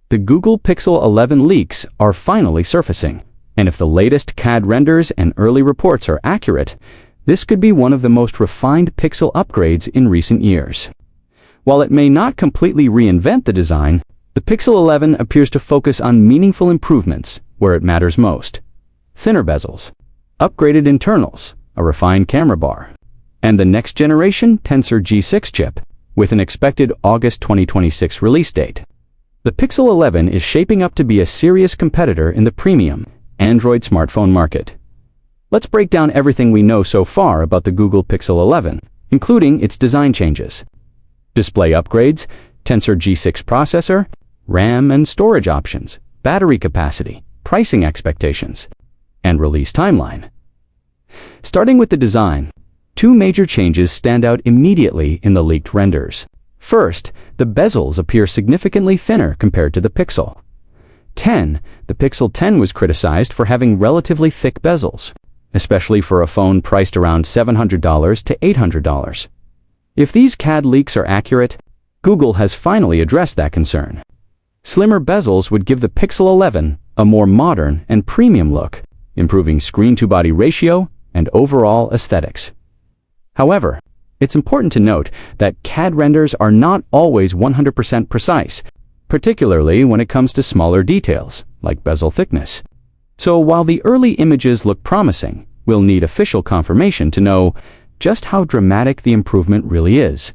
The Google Pixel 11 leaks are finally surfacing, and if the latest CAD renders and early reports are accurate, this could be one of the most refined Pixel upgrades in recent years. While it may not completely reinvent the design, the Pixel 11 appears to focus on meaningful improvements where it matters most. Thinner bezels, upgraded internals, a refined camera bar, and the next-generation Tensor G6 chip, with an expected August 2026 release date. The Pixel 11 is shaping up to be a serious competitor in the premium Android smartphone market. Let's break down everything we know so far about the Google Pixel 11, including its design changes, display upgrades, Tensor G6 processor, RAM and storage options, battery capacity, pricing expectations, and release timeline. Starting with the design, two major changes stand out immediately in the leaked renders. First, the bezels appear significantly thinner compared to the Pixel 10. The Pixel 10 was criticized for having relatively thick bezels, especially for a phone priced around $700 to $800. If these CAD leaks are accurate, Google has finally addressed that concern. Slimmer bezels would give the Pixel 11 a more modern and premium look, improving screen-to-body ratio and overall aesthetics. However, it's important to note that CAD renders are not always 100% precise, particularly when it comes to smaller details, like bezel thickness. So while the early images look promising, we'll need official confirmation to know just how dramatic the improvement really is.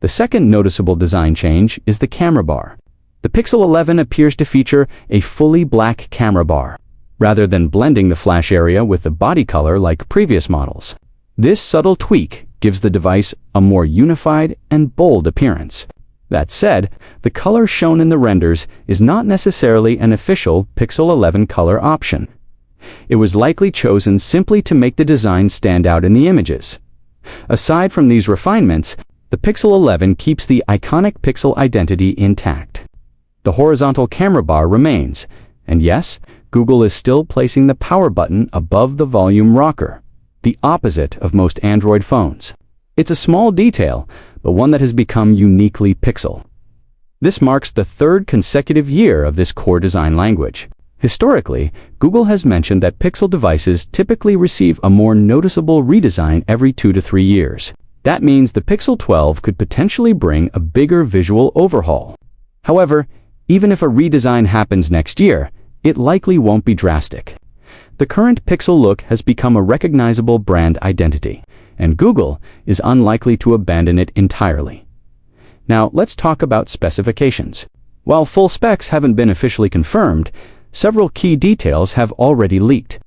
The second noticeable design change is the camera bar. The Pixel 11 appears to feature a fully black camera bar, rather than blending the flash area with the body color like previous models. This subtle tweak gives the device a more unified and bold appearance. That said, the color shown in the renders is not necessarily an official Pixel 11 color option. It was likely chosen simply to make the design stand out in the images. Aside from these refinements, the Pixel 11 keeps the iconic Pixel identity intact. The horizontal camera bar remains, and yes, Google is still placing the power button above the volume rocker, the opposite of most Android phones. It's a small detail, but one that has become uniquely Pixel. This marks the third consecutive year of this core design language. Historically, Google has mentioned that Pixel devices typically receive a more noticeable redesign every 2 to 3 years. That means the Pixel 12 could potentially bring a bigger visual overhaul. However, even if a redesign happens next year, it likely won't be drastic. The current Pixel look has become a recognizable brand identity, and Google is unlikely to abandon it entirely. Now, let's talk about specifications. While full specs haven't been officially confirmed, several key details have already leaked.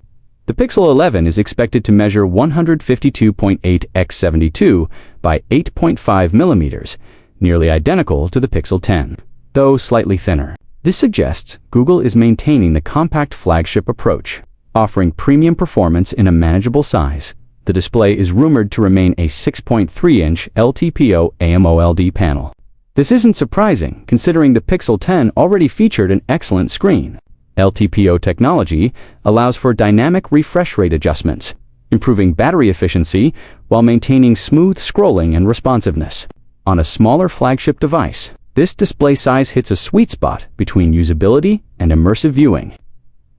The Pixel 11 is expected to measure 152.8 x 72 by 8.5 millimeters, nearly identical to the Pixel 10, though slightly thinner. This suggests Google is maintaining the compact flagship approach, offering premium performance in a manageable size. The display is rumored to remain a 6.3-inch LTPO AMOLED panel. This isn't surprising, considering the Pixel 10 already featured an excellent screen. LTPO technology allows for dynamic refresh rate adjustments, improving battery efficiency while maintaining smooth scrolling and responsiveness. On a smaller flagship device, this display size hits a sweet spot between usability and immersive viewing.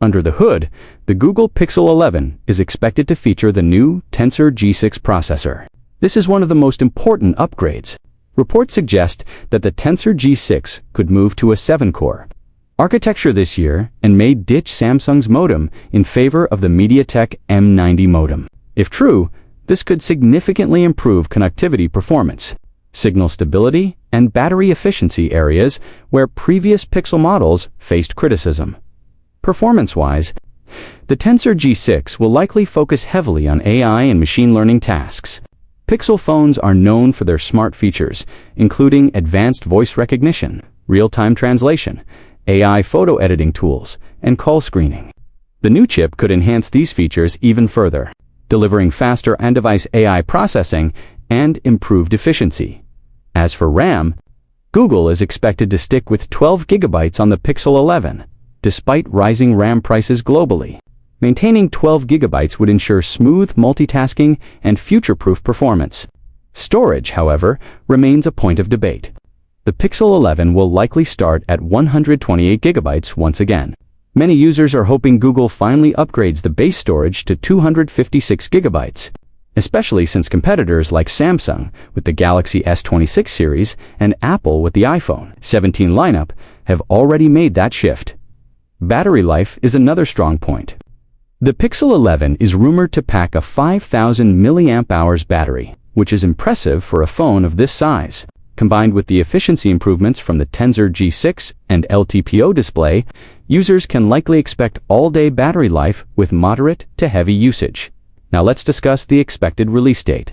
Under the hood, the Google Pixel 11 is expected to feature the new Tensor G6 processor. This is one of the most important upgrades. Reports suggest that the Tensor G6 could move to a 7-core architecture this year and may ditch Samsung's modem in favor of the MediaTek M90 modem. If true, this could significantly improve connectivity performance, signal stability, and battery efficiency areas where previous Pixel models faced criticism. Performance-wise, the Tensor G6 will likely focus heavily on AI and machine learning tasks. Pixel phones are known for their smart features, including advanced voice recognition, real-time translation, AI photo editing tools, and call screening. The new chip could enhance these features even further, delivering faster on-device AI processing and improved efficiency. As for RAM, Google is expected to stick with 12 GB on the Pixel 11, despite rising RAM prices globally. Maintaining 12 GB would ensure smooth multitasking and future-proof performance. Storage, however, remains a point of debate. the Pixel 11 will likely start at 128 gigabytes once again. Many users are hoping Google finally upgrades the base storage to 256 gigabytes, especially since competitors like Samsung with the Galaxy S26 series and Apple with the iPhone 17 lineup have already made that shift. Battery life is another strong point. The Pixel 11 is rumored to pack a 5,000 mAh battery, which is impressive for a phone of this size. Combined with the efficiency improvements from the Tensor G6 and LTPO display, users can likely expect all-day battery life with moderate to heavy usage. Now let's discuss the expected release date.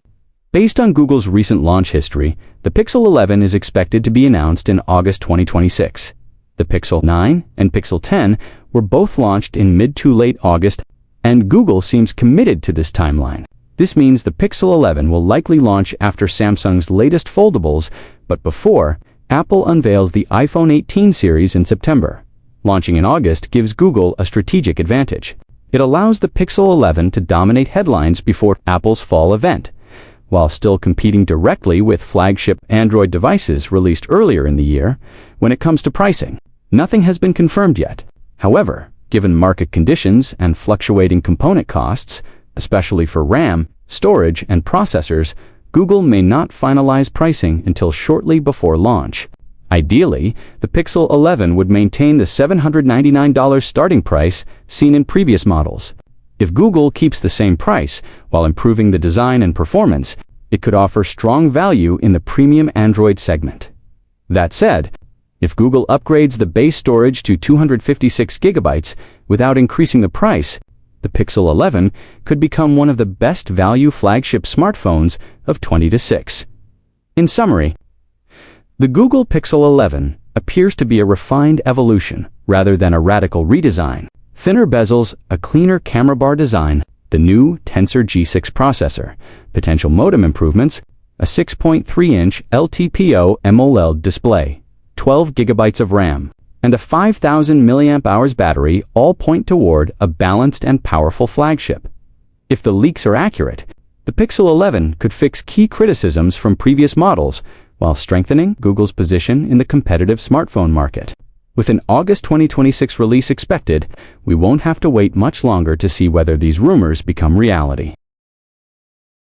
Based on Google's recent launch history, the Pixel 11 is expected to be announced in August 2026. The Pixel 9 and Pixel 10 were both launched in mid to late August, and Google seems committed to this timeline. This means the Pixel 11 will likely launch after Samsung's latest foldables, but before Apple unveils the iPhone 18 series in September. Launching in August gives Google a strategic advantage. It allows the Pixel 11 to dominate headlines before Apple's fall event, while still competing directly with flagship Android devices released earlier in the year. When it comes to pricing, nothing has been confirmed yet. However, given market conditions and fluctuating component costs, especially for RAM, storage, and processors, Google may not finalize pricing until shortly before launch. Ideally, the Pixel 11 would maintain the $799 starting price seen in previous models. If Google keeps the same price while improving the design and performance, it could offer strong value in the premium Android segment. That said, if Google upgrades the base storage to 256 gigabytes without increasing the price, the Pixel 11 could become one of the best value flagship smartphones of 2026. In summary, the Google Pixel 11 appears to be a refined evolution rather than a radical redesign. Thinner bezels, a cleaner camera bar design, the new Tensor G6 processor, potential modem improvements, a 6.3-inch LTPO AMOLED display, 12 gigabytes of RAM, and a 5,000 mAh battery all point toward a balanced and powerful flagship. If the leaks are accurate, the Pixel 11 could fix key criticisms from previous models while strengthening Google's position in the competitive smartphone market. With an August 2026 release expected, we won't have to wait much longer to see whether these rumors become reality.